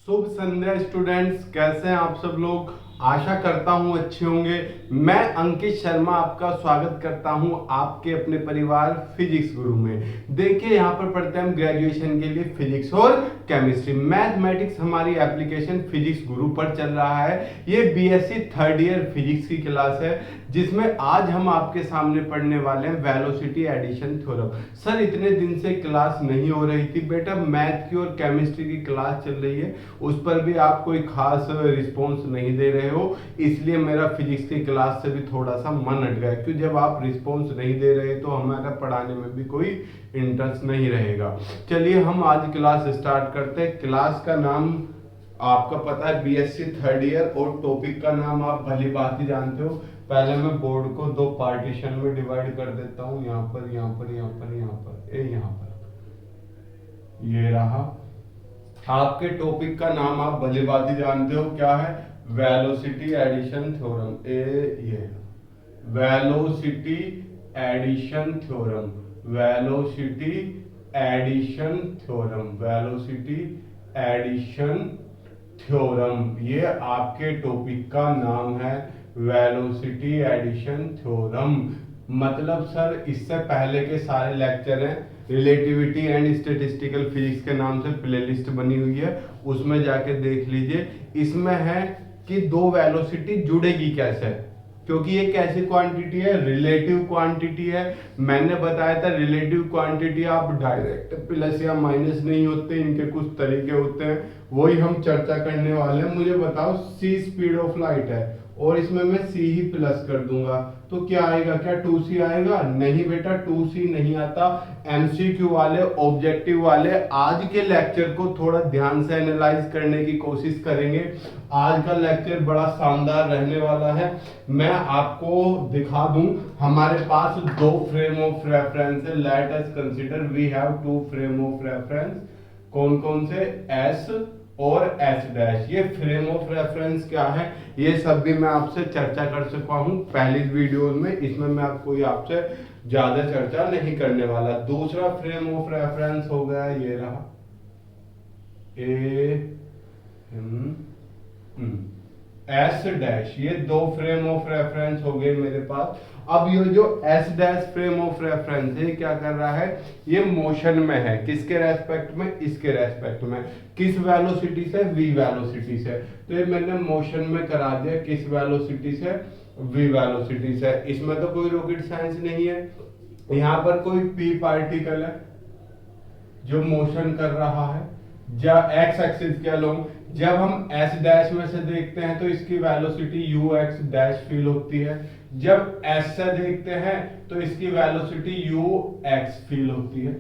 शुभ संध्या students, कैसे हैं आप सब लोग। आशा करता हूं अच्छे होंगे। मैं अंकित शर्मा आपका स्वागत करता हूं आपके अपने परिवार फिजिक्स गुरु में। देखिए यहां पर पढ़ते हैं हम ग्रेजुएशन के लिए फिजिक्स और केमिस्ट्री मैथमेटिक्स। हमारी एप्लीकेशन फिजिक्स गुरु पर चल रहा है। ये बीएससी थर्ड ईयर फिजिक्स की क्लास है, जिसमें आज हम आपके सामने पढ़ने वाले हैं वेलोसिटी एडिशन थ्योरम। सर इतने दिन से क्लास नहीं हो रही थी बेटा, मैथ की और केमिस्ट्री की क्लास चल रही है, उस पर भी आप कोई खास रिस्पॉन्स नहीं दे रहे हो, इसलिए मेरा फिजिक्स की क्लास से भी थोड़ा सा मन हट गया। क्यों, जब आप रिस्पॉन्स नहीं दे रहे तो हमारा पढ़ाने में भी कोई इंटरेस्ट नहीं रहेगा। चलिए हम आज क्लास स्टार्ट करते हैं। क्लास का नाम आपका पता है, बीएससी थर्ड ईयर, और टॉपिक का नाम आप भली बात ही जानते हो। पहले मैं बोर्ड को दो पार्टीशन में डिवाइड कर देता हूं, यहाँ पर यहाँ पर यहाँ पर यहाँ पर यहाँ पर ये रहा। आपके टॉपिक का नाम आप भलीभांति जानते हो, क्या है? Velocity addition theorem. ये velocity addition theorem, velocity addition theorem, velocity addition theorem, ये आपके टॉपिक का नाम है, वेलोसिटी एडिशन थ्योरम। मतलब सर इससे पहले के सारे लेक्चर हैं, रिलेटिविटी एंड स्टैटिस्टिकल फिजिक्स के नाम से प्लेलिस्ट बनी हुई है, उसमें जाके देख लीजिए। इसमें है कि दो वेलोसिटी जुड़ेगी कैसे, क्योंकि ये कैसी क्वांटिटी है? रिलेटिव क्वांटिटी है। मैंने बताया था रिलेटिव क्वांटिटी आप डायरेक्ट प्लस या माइनस नहीं होते, इनके कुछ तरीके होते हैं, वही हम चर्चा करने वाले हैं। मुझे बताओ, सी स्पीड ऑफ लाइट है और इसमें मैं सी ही प्लस कर दूंगा तो क्या आएगा? क्या 2c आएगा? नहीं बेटा, 2c नहीं आता। एमसीक्यू वाले, ऑब्जेक्टिव वाले आज के लेक्चर को थोड़ा ध्यान से एनालाइज करने की कोशिश करेंगे। आज का लेक्चर बड़ा शानदार रहने वाला है। मैं आपको दिखा दूं, हमारे पास दो फ्रेम ऑफ रेफरेंस है। Let us consider we have two frame of reference. कौन कौन से? एस और एस डैश। ये फ्रेम ऑफ रेफरेंस क्या है, ये सब भी मैं आपसे चर्चा कर चुका हूं पहली वीडियो में, इसमें मैं आपसे ज्यादा चर्चा नहीं करने वाला। दूसरा फ्रेम ऑफ रेफरेंस हो गया, ये रहा ए एस डैश। ये दो फ्रेम ऑफ रेफरेंस हो गए मेरे पास। अब ये जो S dash frame of reference है, क्या कर रहा है? ये मोशन में है। किसके रेस्पेक्ट में? इसके रेस्पेक्ट में। किस वेलोसिटी से? वी वेलोसिटी से। तो ये मैंने मोशन में करा दिया, किस वेलोसिटी से? वी वेलोसिटी से। इसमें तो कोई रॉकेट साइंस नहीं है। यहाँ पर कोई पी पार्टिकल है जो मोशन कर रहा है, जब एक्स एक्सिस के अलोंग। जब हम एस डैश में से देखते हैं तो इसकी velocity you X dash feel होती है। जब एस से देखते हैं तो इसकी वेलोसिटी यू एक्स फील होती है।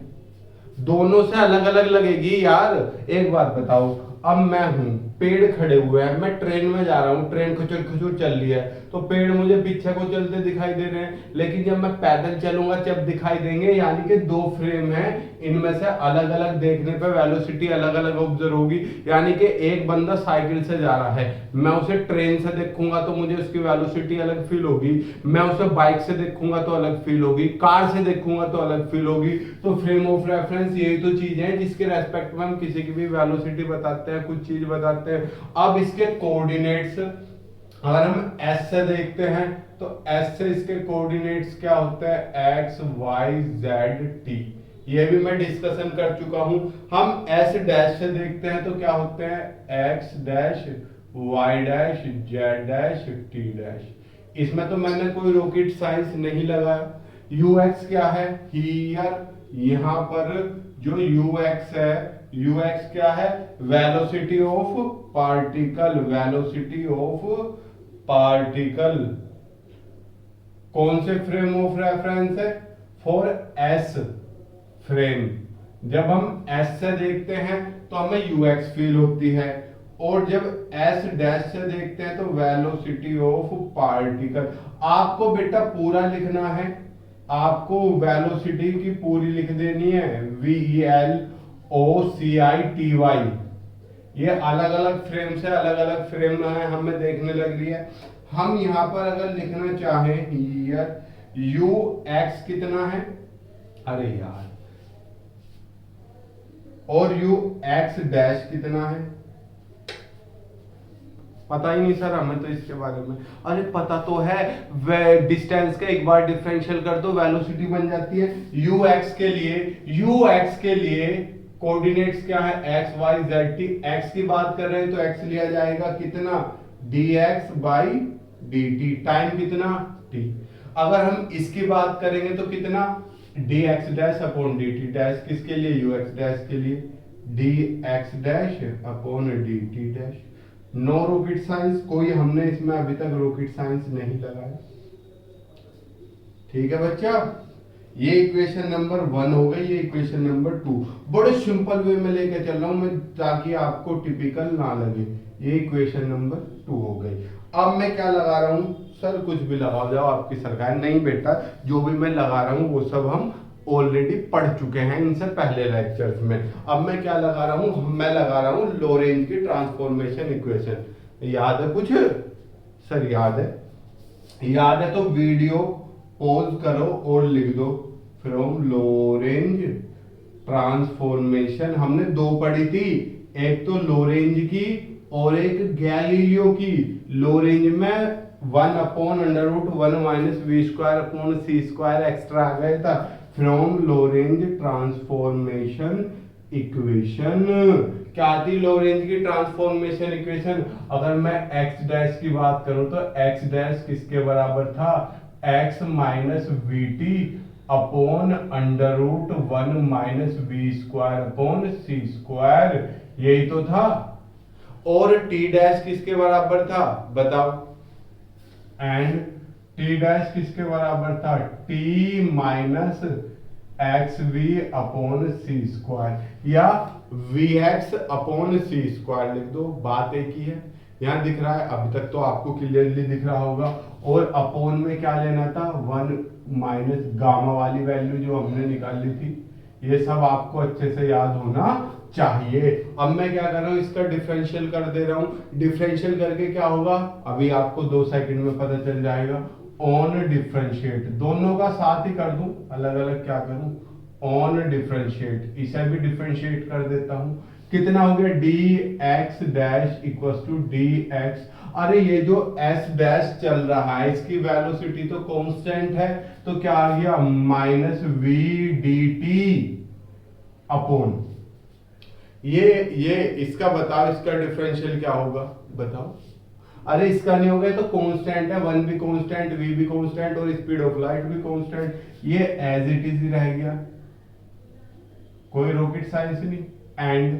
दोनों से अलग अलग लगेगी यार। एक बात बताओ, अब मैं हूं, पेड़ खड़े हुए हैं, मैं ट्रेन में जा रहा हूं, ट्रेन खुचुर खुचुर चल रही है, तो पेड़ मुझे पीछे को चलते दिखाई दे रहे हैं, लेकिन जब मैं पैदल चलूंगा जब दिखाई देंगे। यानी कि दो फ्रेम है, इनमें से अलग अलग देखने पे वेलोसिटी अलग अलग ऑब्जर्व होगी। यानी कि एक बंदा साइकिल से जा रहा है, मैं उसे ट्रेन से देखूंगा तो मुझे उसकी वेलोसिटी अलग फील होगी, मैं उसे बाइक से देखूंगा तो अलग फील होगी, कार से देखूंगा तो अलग फील होगी। तो फ्रेम ऑफ रेफरेंस यही तो चीज है जिसके रेस्पेक्ट में हम किसी की भी वेलोसिटी बताते हैं, कुछ चीज बताते हैं। अब इसके कोऑर्डिनेट्स अगर हम एस से देखते हैं तो एस से इसके कोऑर्डिनेट्स क्या होते हैं? X Y Z T. ये भी मैं डिस्कशन कर चुका हूं। हम एस डैश से देखते हैं तो क्या होते हैं? X dash Y dash Z dash T dash. इसमें तो मैंने कोई रॉकेट साइंस नहीं लगाया। यू एक्स क्या है? हियर यहां पर जो यू एक्स है, यू एक्स क्या है? Velocity of particle, velocity of particle. कौन से फ्रेम ऑफ रेफरेंस है? For S frame. जब हम एस से देखते हैं तो हमें यू एक्स फील होती है, और जब एस डैश से देखते हैं तो वेलोसिटी ऑफ पार्टिकल। आपको बेटा पूरा लिखना है, आपको वेलोसिटी की पूरी लिख देनी है, VELOCITY। ये अलग अलग फ्रेम से अलग अलग फ्रेम में हमें देखने लग रही है। हम यहां पर अगर लिखना चाहें यू एक्स कितना है, अरे यार, और यू एक्स डैश कितना है, पता ही नहीं सर हमें तो इसके बारे में। अरे पता तो है, वे डिस्टेंस का एक बार डिफरेंशियल कर दो वेलोसिटी बन जाती है। यू एक्स के लिए कोऑर्डिनेट्स क्या है, X Y Z T. X की बात कर रहे हैं तो एक्स लिया जाएगा कितना, D X by D T, time कितना टी। अगर हम इसकी बात करेंगे तो कितना, D X dash upon D T dash, किसके लिए, यू एक्स डैश के लिए, D X dash upon D T dash. No rocket science, कोई हमने इसमें अभी तक रॉकेट साइंस नहीं लगाया। ठीक है बच्चा, ये इक्वेशन नंबर 1 हो गई, ये इक्वेशन नंबर 2। बड़े सिंपल वे में लेके चल रहा हूं मैं ताकि आपको टिपिकल ना लगे। ये इक्वेशन नंबर 2 हो गई। अब मैं क्या लगा रहा हूं, सर कुछ भी लगा जाओ आपकी सरकार, नहीं बेटा जो भी मैं लगा रहा हूं वो सब हम ऑलरेडी पढ़ चुके हैं इनसे पहले लेक्चर्स में। अब मैं क्या लगा रहा हूं, मैं लगा रहा हूं लोरेंज की ट्रांसफॉर्मेशन इक्वेशन। याद है कुछ सर, याद है तो वीडियो पॉज करो और लिख दो, फ्रॉम लोरेंज ट्रांसफॉर्मेशन। हमने 2 पढ़ी थी, एक तो लोरेंज की और एक गैलीलियो की। लोरेंज में 1 upon under root 1 minus V square upon C square extra आ गया था, फ्रॉम लोरेंज ट्रांसफॉर्मेशन इक्वेशन। क्या थी लोरेंज की ट्रांसफॉर्मेशन इक्वेशन, अगर मैं एक्स डैश की बात करूं तो एक्स डैश किसके बराबर था, X minus V T upon under root 1 minus V square upon C square, यही तो था। और टी डैश किसके बराबर था बताओ, एंड टी डैश किसके बराबर था, T minus X V upon C square, या V X upon C square लिख दो, बात एक ही है। यहां दिख रहा है, अभी तक तो आपको क्लियरली दिख रहा होगा। और अपॉन में क्या लेना था, 1 माइनस गामा वाली वैल्यू जो हमने निकाली थी। ये सब आपको अच्छे से याद होना चाहिए। अब मैं क्या कर रहा हूं, इसका डिफरेंशियल कर दे रहा हूं। डिफरेंशियल करके क्या होगा, अभी आपको 2 सेकंड में पता चल जाएगा। ऑन डिफरेंशिएट, दोनों का साथ ही कर दूं, अलग अलग क्या करूं, ऑन डिफरेंशिएट, इसे भी डिफरेंशिएट कर देता हूं। कितना हो गया, D X dash equal to D X. अरे ये जो एस डैश चल रहा है इसकी वेलोसिटी तो कांस्टेंट है, तो क्या आ गया, minus V D T upon ये इसका बताओ, इसका डिफरेंशियल क्या होगा बताओ। अरे इसका नहीं होगा, तो कांस्टेंट है, 1 भी कांस्टेंट, v भी कांस्टेंट और स्पीड ऑफ लाइट भी कांस्टेंट, ये एज इट इज ही रह गया, कोई रॉकेट साइंस नहीं। एंड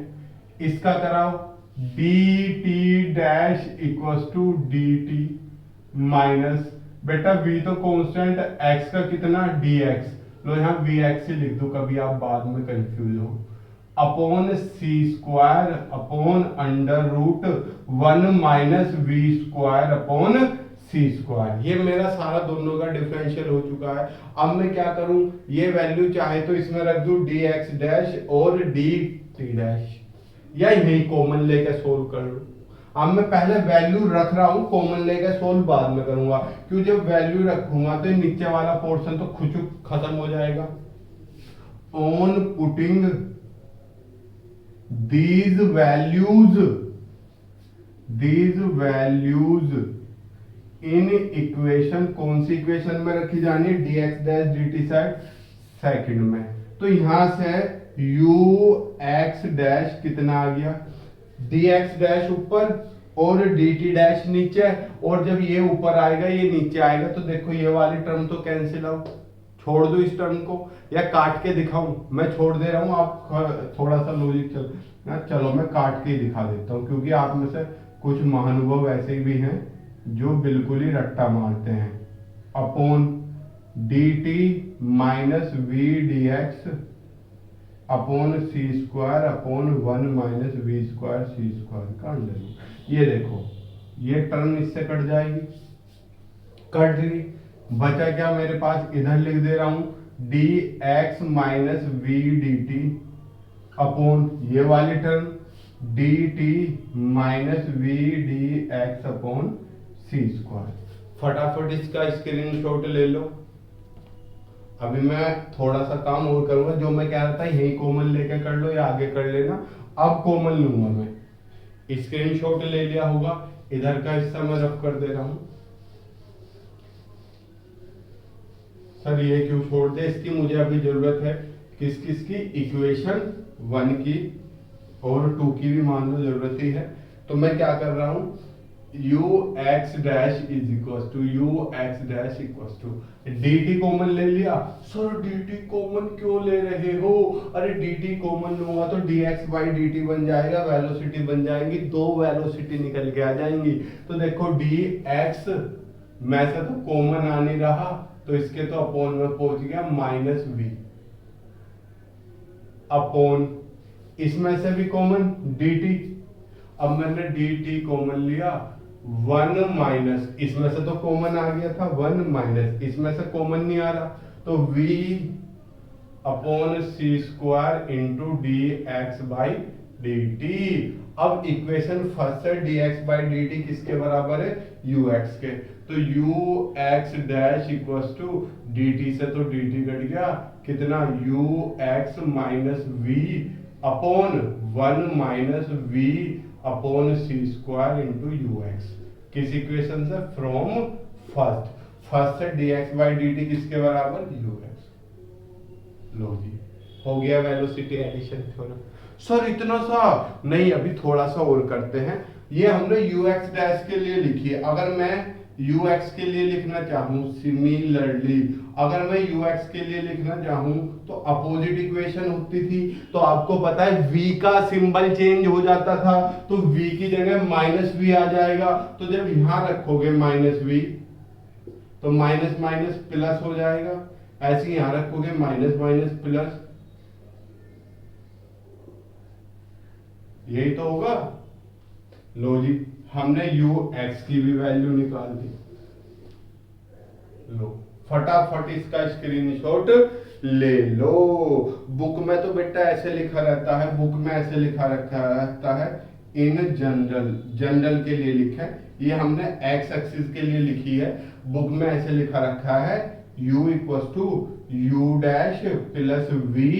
इसका कराओ, D T dash equal to D T minus, बेटा v तो कांस्टेंट, x का कितना dx, लो यहाँ vx ही लिख दो कभी आप बाद में कंफ्यूज हो, upon C square upon under root 1 minus V square upon C square. ये मेरा सारा दोनों का डिफरेंशियल हो चुका है। अब मैं क्या करूं, ये वैल्यू चाहे तो इसमें रख दूं डी एक्स डैश और डी टी डैश, या यही कॉमन लेके सोल्व कर लूं। अब मैं पहले वैल्यू रख रहा हूं, कॉमन लेके सोल्व बाद में करूंगा, क्यों जब वैल्यू रखूंगा तो नीचे वाला पोर्शन तो खुचुक खत्म हो जाएगा। On putting these values in equation, कौन सी इक्वेशन में रखी जानी है, dx dash dt side second में, तो यहां से u x डैश कितना आ गया, dx डैश ऊपर और dt डैश नीचे, और जब ये ऊपर आएगा ये नीचे आएगा तो देखो ये वाली टर्म तो कैंसिल आउट, छोड़ दो इस टर्म को, या काट के दिखाऊं, मैं छोड़ दे रहा हूं, आप थोड़ा सा लॉजिक चलो मैं काट के ही दिखा देता हूं, क्योंकि आप में से कुछ महानुभव ऐसे भी हैं जो बिल्कुल ही रट्टा मारते हैं। Upon D T minus V D X upon C square upon 1 minus V square C square का अंडर। ये देखो ये टर्म इससे कट जाएगी, कट गई, बचा क्या मेरे पास, इधर लिख दे रहा हूं D X minus V D T upon ये वाली term D T minus V D X upon C square. फटाफट इसका स्क्रीनशॉट ले लो। अभी मैं थोड़ा सा काम और करूंगा, जो मैं कह रहा था यही कॉमन लेके कर लो या आगे कर लेना, अब कॉमन लूंगा मैं। स्क्रीनशॉट ले लिया होगा, इधर का हिस्सा मैं रफ कर दे रहा हूं। सर ये क्यों छोड़ दे, इसकी मुझे अभी जरूरत है किस किस की, इक्वेशन 1 की और 2 की भी मान लो जरूरत ही है। तो मैं क्या कर रहा हूं, U X dash is equal to D T common ले लिया। सर डी टी कॉमन क्यों ले रहे हो, अरे डी टी कॉमन लूंगा तो D X by D T बन जाएगा, वेलोसिटी बन जाएंगी, दो वेलोसिटी निकल के आ जाएंगी। तो देखो डी एक्स में से तो कॉमन आ नहीं रहा, तो इसके तो अपोन में पहुंच गया माइनस वी अपोन, इसमें से भी कॉमन डी टी। अब मैंने डी टी कॉमन लिया, 1 माइनस, इसमें से तो कॉमन आ गया था 1 माइनस, इसमें से कॉमन नहीं आ रहा, तो v upon C square into D X by D T. अब इक्वेशन फर्स्ट है D X by D T किसके बराबर है, यू एक्स के, तो U X dash equal to D T से तो डी टी कट गया, कितना U X minus V upon 1 minus V upon C square into U X. किस इक्वेशन से, फ्रॉम फर्स्ट है D X by D T किसके बराबर, U x. लो जी हो गया वेलोसिटी एडिशन थ्योरम। सर इतना सा नहीं, अभी थोड़ा सा और करते हैं। ये हमने यू एक्स डैश के लिए लिखी है, अगर मैं यू एक्स के लिए लिखना चाहूं सिमिलरली, अगर मैं यू एक्स के लिए लिखना चाहूं तो अपोजिट इक्वेशन होती थी, तो आपको पता है v का सिंबल चेंज हो जाता था, तो v की जगह माइनस वी आ जाएगा, तो जब यहां रखोगे माइनस वी तो माइनस माइनस प्लस हो जाएगा, ऐसे यहां रखोगे माइनस माइनस प्लस, यही तो होगा। लो जी हमने u x की भी वैल्यू निकाल दी, लो फटाफट इसका स्क्रीनशॉट ले लो। बुक में तो बेटा ऐसे लिखा रहता है, बुक में ऐसे लिखा रखा रहता है इन जनरल के लिए लिखा है, ये हमने x एक्सिस के लिए लिखी है, बुक में ऐसे लिखा रखा है u equal to U dash plus V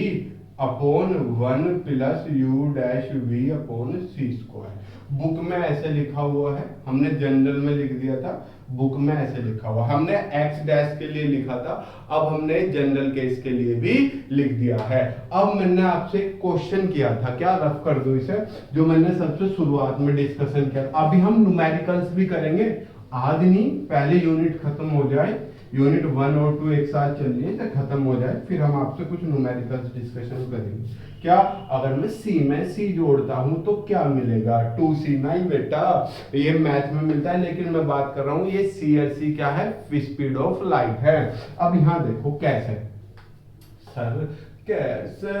upon 1 plus U dash V upon C square. Book में ऐसे लिखा हुआ है, हमने जनरल में लिख दिया था, बुक में ऐसे लिखा हुआ, हमने एक्स डैश के लिए लिखा था, अब हमने जनरल केस के लिए भी लिख दिया है। अब मैंने आपसे क्वेश्चन किया था, क्या रफ कर दो इसे, जो मैंने सबसे शुरुआत में डिस्कशन किया। अभी हम न्यूमेरिकल्स भी करेंगे, आज नहीं, पहले यूनिट खत्म हो जाए, यूनिट 1 और 2 एक साथ चलिए जब खत्म हो जाए, फिर हम आपसे कुछ न्यूमेरिकल्स डिस्कशन करेंगे। क्या, अगर मैं सी में सी जोड़ता हूं तो क्या मिलेगा, 2c। नहीं बेटा ये मैथ में मिलता है, लेकिन मैं बात कर रहा हूं ये सी और सी क्या है, स्पीड ऑफ लाइट है। अब यहां देखो कैसे, सर कैसे,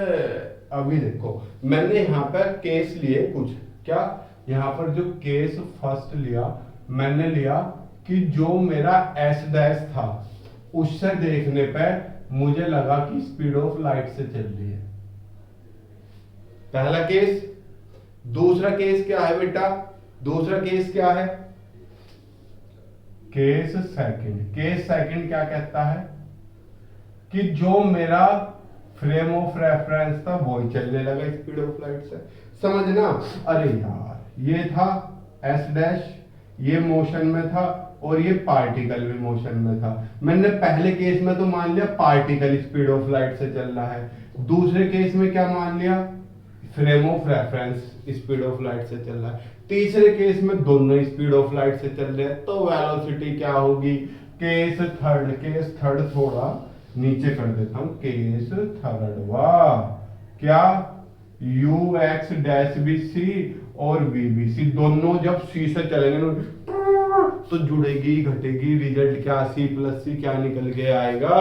अभी देखो मैंने यहाँ पर केस लिए कुछ, क्या यहाँ पर जो केस फर्स्ट लिया, मैंने लिया कि जो मेरा एस डैश था उससे देखने पे मुझे लगा कि स्पीड ऑफ लाइट से चल रही है, पहला केस। दूसरा केस क्या है बेटा, दूसरा केस क्या है, केस सेकंड। केस सेकंड क्या कहता है कि जो मेरा फ्रेम ऑफ रेफरेंस था वो ही चलने लगा स्पीड ऑफ लाइट से, समझना। अरे यार ये था एस डैश, ये मोशन में था और ये पार्टिकल भी मोशन में था। मैंने पहले केस में तो मान लिया पार्टिकल स्पीड ऑफ लाइट से चल रहा है, दूसरे केस में क्या मान लिया, frame of reference speed of light से चल रहा है, तीसरे केस में दोनों स्पीड ऑफ लाइट से चल रहे हैं, तो वेलोसिटी क्या होगी, केस थर्ड थोड़ा नीचे कर देता हूं, केस थर्ड, वाह क्या, U X dash B C और वी बी सी दोनों जब सी से चलेंगे तो जुड़ेगी घटेगी, रिजल्ट क्या, सी प्लस सी क्या निकल के आएगा।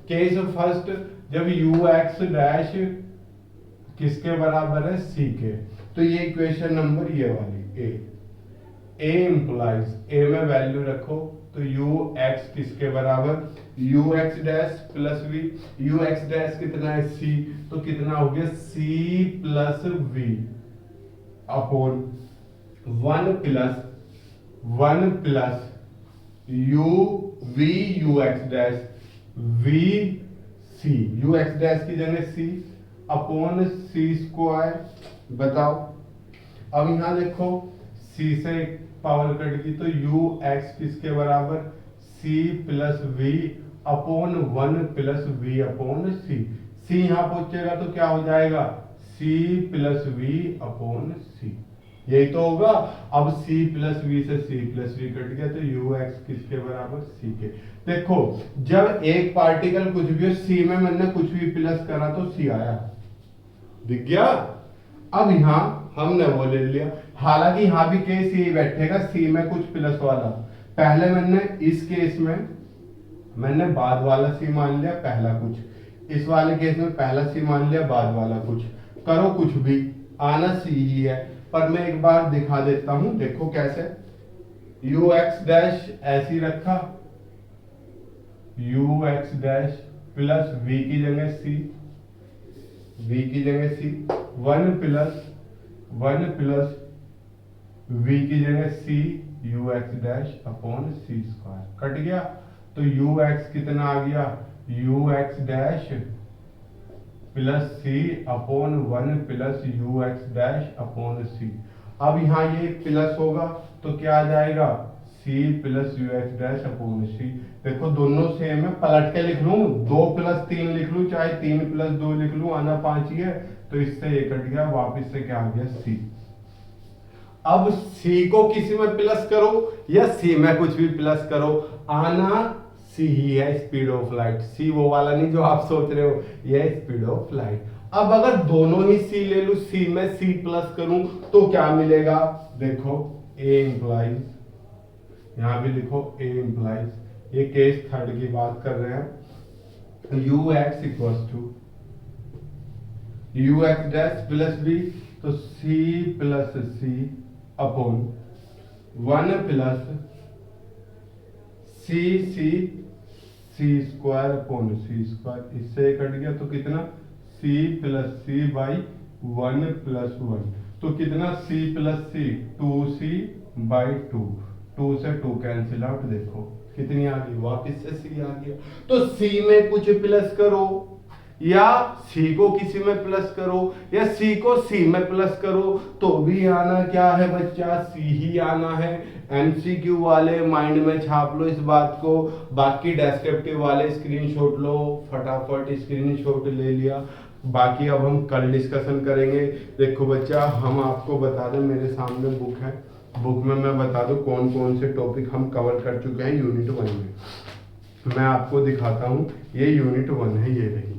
केस फर्स्ट जब यू एक्स डैश किसके बराबर है, सी के, तो ये इक्वेशन नंबर ये वाली ए इंप्लाइज, ए में वैल्यू रखो तो यू एक्स किसके बराबर, U X dash plus V, U X dash कितना है सी, तो कितना हो गया C plus V upon 1 plus U V U X dash V C, U X dash की जगह सी अपॉन सी स्क्वायर। बताओ अब यहाँ देखो c से एक पावर कट गई तो ux किसके बराबर c plus V upon 1 plus V upon C. c यहाँ पहुंचेगा तो क्या हो जाएगा c plus V upon C, यही तो होगा। अब c प्लस वी से c प्लस वी कट गया तो ux किसके बराबर c के। देखो जब एक पार्टिकल कुछ भी हो c में मैंने कुछ भी प्लस करा तो c आया, दिख गया। अब यहाँ हमने वो ले लिया, हालांकि यहाँ भी केस यही बैठेगा c में कुछ प्लस वाला। पहले मैंने इस केस में मैंने बाद वाला c मान लिया पहला कुछ, इस वाले केस में पहला c मान लिया बाद वाला कुछ। करो कुछ भी आना c ही है, पर मैं एक बार दिखा देता हूं, देखो कैसे। ux डैश ऐसी रखा, ux डैश प्लस v की जगह c, v की जगह c, 1 प्लस v की जगह c ux dash upon c square cut गया। तो ux कितना आ गया ux dash plus c upon 1 plus ux dash upon c। अब यहाँ ये प्लस होगा तो क्या आ जाएगा c plus ux dash upon c। देखो दोनों सेम है, पलट के लिख लूं 2 प्लस 3 लिख लूं चाहे 3 प्लस 2 लिख लूं, आना 5 ही है तो इससे ये कट गया, वापिस से क्या आ गया c। अब c को किसी में प्लस करो या c में कुछ भी प्लस करो, आना c ही है, स्पीड ऑफ लाइट। c वो वाला नहीं जो आप सोच रहे हो, यह स्पीड ऑफ लाइट। अब अगर दोनों ही c ले लूं, c में c प्लस करूं तो क्या मिलेगा, देखो a इंप्लाइज, यहां भी लिखो a इंप्लाइज, ये केस थर्ड की बात कर रहे हैं। ux equals to ux dash plus b तो c plus c upon 1 plus c square upon c square, इससे कट गया तो कितना c plus c by 1 plus 1, तो कितना c plus c 2c by 2, 2 से 2 कैंसिल आउट, देखो कितनी आ गई, वापिस से c आ गया। तो c में कुछ प्लस करो या c को किसी में प्लस करो या c को c में प्लस करो तो भी आना क्या है बच्चा, c ही आना है। एमसीक्यू वाले माइंड में छाप लो इस बात को, बाकी डेस्क्रिप्टिव वाले स्क्रीनशॉट लो, फटाफट स्क्रीनशॉट ले लिया, बाकी अब हम कल डिस्कशन करेंगे। देखो बच्चा हम आपको बता दें, मेरे सामने बुक है, बुक में मैं बता दूं कौन कौन से टॉपिक हम कवर कर चुके हैं यूनिट 1 में। मैं आपको दिखाता हूं, ये यूनिट 1 है, ये रही,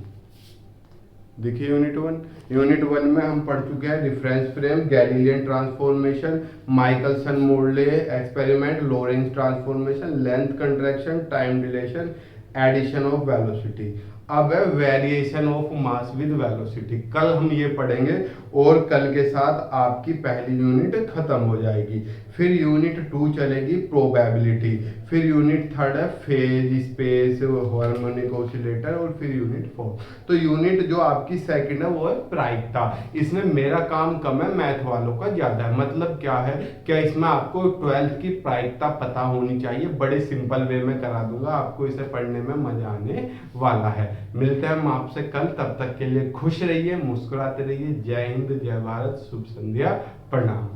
देखिए यूनिट 1 में हम पढ़ चुके हैं reference frame, Galilean transformation, Michelson Morley experiment, Lorentz transformation, length contraction, time dilation, addition of velocity. अब है variation of mass with velocity, कल हम ये पढ़ेंगे और कल के साथ आपकी पहली यूनिट खत्म हो जाएगी। फिर यूनिट 2 चलेगी प्रोबेबिलिटी, फिर यूनिट 3 है फेज स्पेस हार्मोनिक ऑसिलेटर, और फिर यूनिट 4। तो यूनिट जो आपकी सेकंड है वो है प्रायिकता। इसमें मेरा काम कम है, मैथ वालों का ज्यादा है। मतलब क्या है, क्या इसमें आपको 12th की प्रायिकता पता होनी चाहिए, बड़े सिंपल वे में करा दूंगा, आपको इसे पढ़ने में मजा आने वाला है। मिलते हैं हम आपसे कल, तब तक के लिए खुश रहिए, मुस्कुराते रहिए। जय हिंद, जय भारत, शुभ संध्या, प्रणाम।